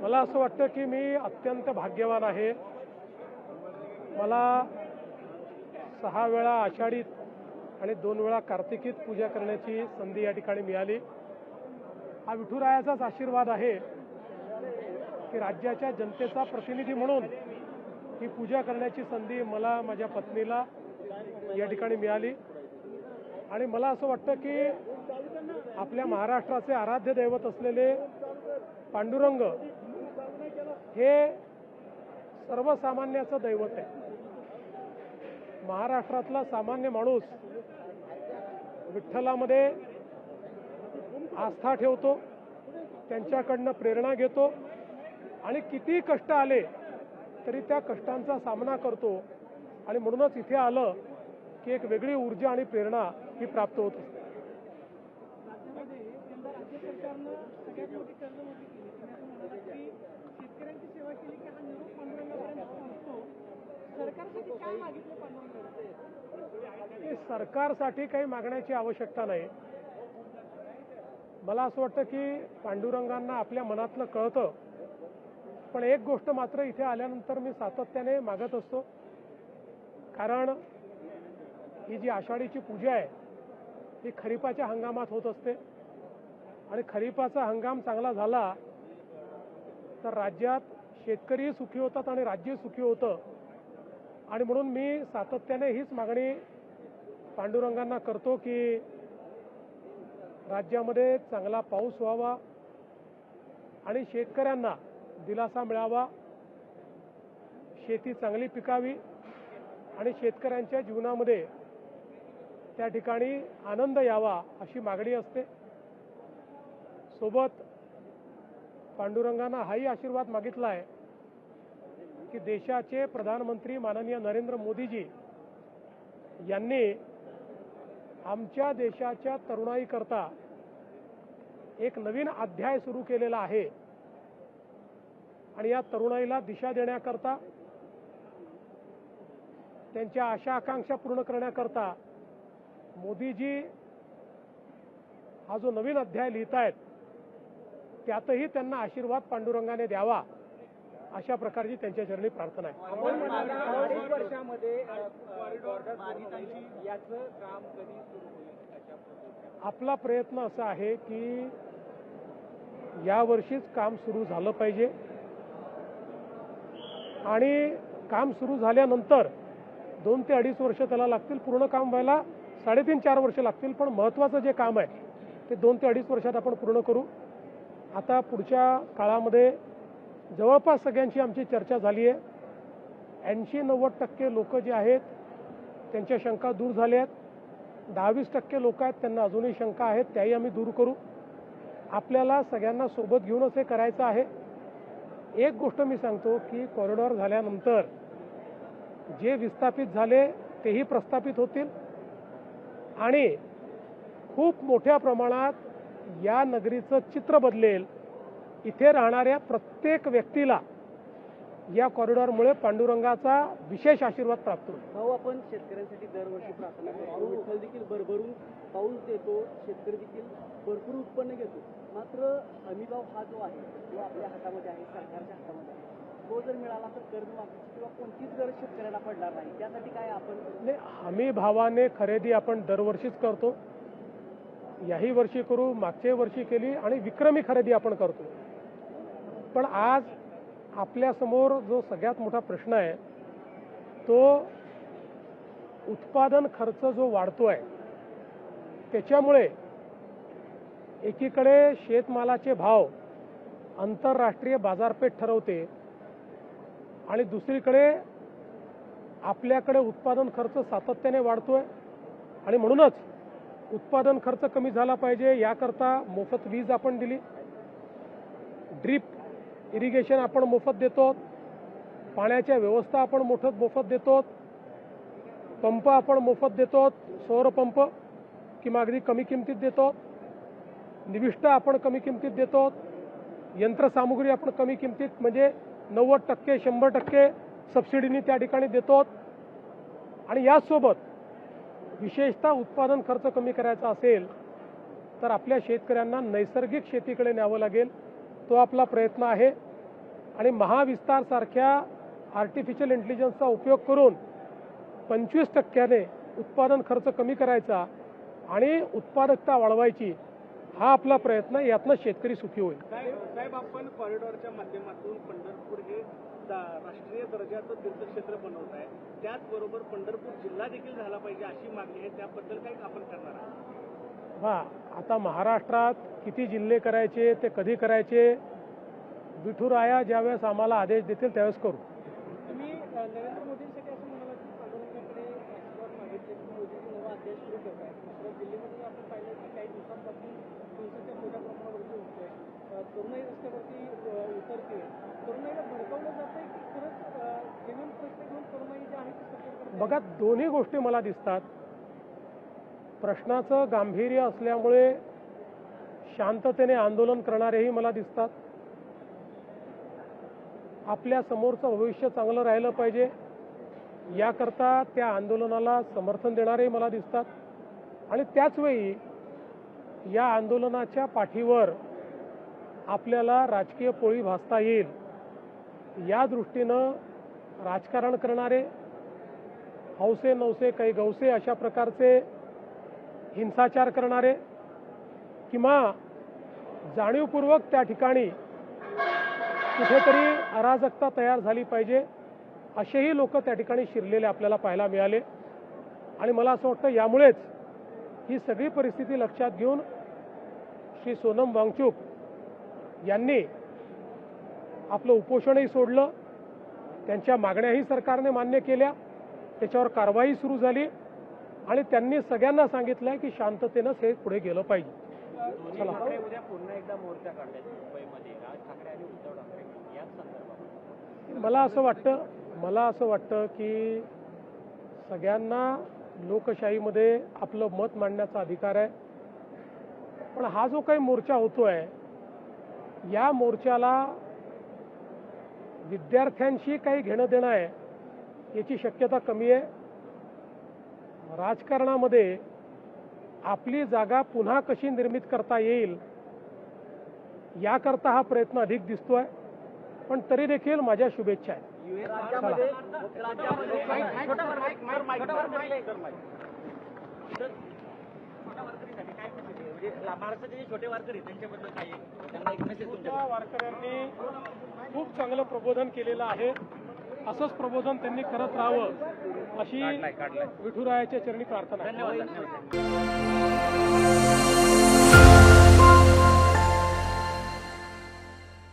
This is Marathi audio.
मला असं वाटतं की मी अत्यंत भाग्यवान आहे। मला 6 वेळा आषाढीत आणि 2 वेळा कार्तिकीत पूजा करण्याची संधी या ठिकाणी मिळाली। हा विठुरायाचाच आशीर्वाद आहे की राज्याच्या जनतेचा प्रतिनिधी म्हणून ही पूजा करण्याची संधी मला, माझ्या पत्नीला या ठिकाणी मिळाली। आणि मला असं वाटतं की आपल्या महाराष्ट्राचे आराध्य दैवत असलेले पांडुरंग हे सर्वसामान्याचं दैवत आहे। महाराष्ट्रातला सामान्य माणूस विठ्ठलामध्ये आस्था ठेवतो, त्यांच्याकडनं प्रेरणा घेतो आणि किती कष्ट आले तरी त्या कष्टांचा सामना करतो आणि म्हणूनच इथे आलं की एक वेगळी ऊर्जा आणि प्रेरणा ही प्राप्त होत असते। सरकारसाठी काही मागण्याची आवश्यकता नाही। मला असं वाटतं की पांडुरंगांना आपल्या मनातलं कळतं, पण एक गोष्ट मात्र इथे आल्यानंतर मी सातत्याने मागत असतो, कारण ही जी आषाढीची पूजा आहे ही खरीपाच्या हंगामात होत असते आणि खरीपाचा हंगाम चांगला झाला तर राज्यात शेतकरी सुखी होतात आणि राज्य सुखी होतं। आणि म्हणून मी सातत्याने हीच मागणी पांडुरंगांना करतो की राज्यामध्ये चांगला पाऊस व्हावा आणि शेतकऱ्यांना दिलासा मिळावा, शेती चांगली पिकावी आणि शेतकऱ्यांच्या जीवनामध्ये त्या ठिकाणी आनंद यावा अशी मागणी असते। सोबत पांडुरंगांना हाही आशीर्वाद मागितला आहे की देशाचे प्रधानमंत्री माननीय नरेंद्र मोदीजी यांनी आमच्या देशाच्या तरुणाईकरता एक नवीन अध्याय सुरू केलेला आहे आणि या तरुणाईला दिशा देण्याकरता, त्यांच्या आशा आकांक्षा पूर्ण करण्याकरता मोदीजी हा जो नवीन अध्याय लिहितायत त्यातही त्यांना आशीर्वाद पांडुरंगाने द्यावा अशा प्रकारची त्यांच्या चरणी प्रार्थना आहे। आपला प्रयत्न असा आहे की यावर्षीच काम सुरू झालं पाहिजे आणि काम सुरू झाल्यानंतर 2 ते 2.5 वर्ष त्याला लागतील, पूर्ण काम व्हायला 3.5-4 वर्ष लागतील, पण महत्त्वाचं जे काम आहे ते 2 ते 2.5 वर्षात आपण पूर्ण करू। आता पुढच्या काळामध्ये जवळपास सगळ्यांची आमची चर्चा झाली आहे। 80-90% लोक जे आहेत त्यांच्या शंका दूर झाल्या आहेत। 10-20% लोक आहेत त्यांना अजूनही शंका आहेत, त्याही आम्ही दूर करू। आपल्याला सगळ्यांना सोबत घेऊनच हे करायचं आहे। एक गोष्ट मी सांगतो की कॉरिडॉर झाल्यानंतर जे विस्थापित झाले तेही प्रस्थापित होतील आणि खूप मोठ्या प्रमाणात या नगरीचं चित्र बदलेल। इथे राहणाऱ्या प्रत्येक व्यक्तीला या कॉरिडॉरमुळे पांडुरंगाचा विशेष आशीर्वाद प्राप्त होईल। भाऊ, आपण शेतकऱ्यांसाठी दरवर्षी प्रार्थना करतो, विठ्ठल देखील भरभरून पाऊस देतो, शेतकरी देखील भरपूर उत्पन्न घेतो, मात्र हमीभाव हा जो आहे तो आपल्या हातामध्ये आहे, सरकारच्या हातामध्ये आहे। तो जर मिळाला तर कर्जमाफीची किंवा कोणतीच गरज शेतकऱ्याला पडणार नाही, त्यासाठी काय आपण हमी भावाने खरेदी आपण दरवर्षीच करतो, याही वर्षी करू, मागच्या वर्षी केली आणि विक्रमी खरेदी आपण करतो। पण आज आपल्यासमोर जो सगळ्यात मोठा प्रश्न आहे तो उत्पादन खर्च जो वाढतोय त्याच्यामुळे एकीकडे शेतमालाचे भाव आंतरराष्ट्रीय बाजारपेठ ठरवते आणि दुसरीकडे आपल्याकडे उत्पादन खर्च सातत्याने वाढतोय आणि म्हणूनच उत्पादन खर्च कमी झाला पाहिजे याकरता मोफत वीज आपण दिली, ड्रीप इरिगेशन आपण मोफत देतो, पाण्याच्या व्यवस्था आपण मोफत देतो, पंप आपण मोफत देतो, सौर पंप किंवा अगदी कमी किमतीत देतो, निविष्ठा आपण कमी किमतीत देतो, यंत्रसामुग्री आपण कमी किमतीत म्हणजे 90%, 100% सबसिडीनी त्या ठिकाणी देतो आणि यासोबत विशेषतः उत्पादन खर्च कमी करायचा असेल तर आपल्या शेतकऱ्यांना नैसर्गिक शेतीकडे न्यावं लागेल. तो आपला प्रयत्न आहे आणि महाविस्तारसारख्या आर्टिफिशियल इंटेलिजन्सचा उपयोग करून 25% उत्पादन खर्च कमी करायचा आणि उत्पादकता वाढवायची, हा आपला प्रयत्न. यातनं शेतकरी सुखी होईल. साहेब, आपण कॉरिडॉरच्या माध्यमातून पंढरपूर हे राष्ट्रीय दर्जाचं तीर्थक्षेत्र बनवत आहे. त्याचबरोबर पंढरपूर जिल्हा देखील झाला पाहिजे अशी मागणी आहे. त्याबद्दल काही आपण करणार आहात? हा, आता महाराष्ट्रात किती जिल्हे करायचे, ते कधी करायचे, विठुराया ज्यावेळेस आम्हाला आदेश देतील त्यावेळेस करू. तुम्ही नरेंद्र मोदींसाठी असं म्हणाला की पांडुरंगाकडे आशीर्वाद मागितले, मोदींचे नवा अध्याय सुरू करत आहे. मात्र दिल्लीमध्ये आपण पाहिलं की काही दिवसांपासून हिंसाचार मोठ्या प्रमाणावरती होतोय. तरुणाई रस्त्यावरती उतरते. तरुणाईला भडकवलं जातंय की खरंच जेव्हा प्रश्न घेऊन तरुणाई जी आहे ती सपोर्ट करते? बघा, दोन्ही गोष्टी मला दिसतात. प्रश्नाचं गांभीर्य असल्यामुळे शांततेने आंदोलन करणारेही मला दिसतात. आपल्या समोरचं भविष्य चांगलं राहिलं पाहिजे याकरता त्या आंदोलनाला समर्थन देणारेही मला दिसतात. आणि त्याचवेळी या आंदोलनाच्या पाठीवर आपल्याला राजकीय पोळी भासता येईल या दृष्टीनं राजकारण करणारे, हौसे नौसे काही गौसे अशा प्रकारचे हिंसाचार करणारे किंवा जाणीवपूर्वक त्या ठिकाणी कुठेतरी अराजकता तयार झाली पाहिजे असेही लोक त्या ठिकाणी शिरलेले आपल्याला पाहायला मिळाले. आणि मला असं वाटतं यामुळेच ही सगळी परिस्थिती लक्षात घेऊन श्री सोनम वांगचुक यांनी आपलं उपोषणही सोडलं. त्यांच्या मागण्याही सरकारने मान्य केल्या. त्याच्यावर कारवाई सुरू झाली आणि त्यांनी सगळ्यांना सांगितलं की शांततेनंच हे पुढे गेलं पाहिजे. चला, उद्या पुन्हा एकदा मोर्चा काढण्यात मुंबईमध्ये राज ठाकरे आणि उद्धव ठाकरे याच संदर्भात मला असं वाटतं की सगळ्यांना लोकशाहीमध्ये आपलं मत मांडण्याचा अधिकार आहे. पण हा जो काही मोर्चा होतोय या मोर्चाला विद्यार्थ्यांशी काही घेणं देणं आहे याची शक्यता कमी आहे. राजकारणामध्ये आपली जागा पुन्हा कशी निर्मित करता येईल याकरता हा प्रयत्न अधिक दिसतोय. पण तरी देखील माझ्या शुभेच्छा आहेत. महाराष्ट्राचे छोटे वारकरी त्यांच्याबद्दल काही त्यांना एक मेसेज छोट्या वारकऱ्यांनी खूप चांगलं प्रबोधन केलेलं आहे. असंच प्रबोधन त्यांनी करत राहावं अशी विठुरायाच्या चरणी प्रार्थना आहे. धन्यवाद.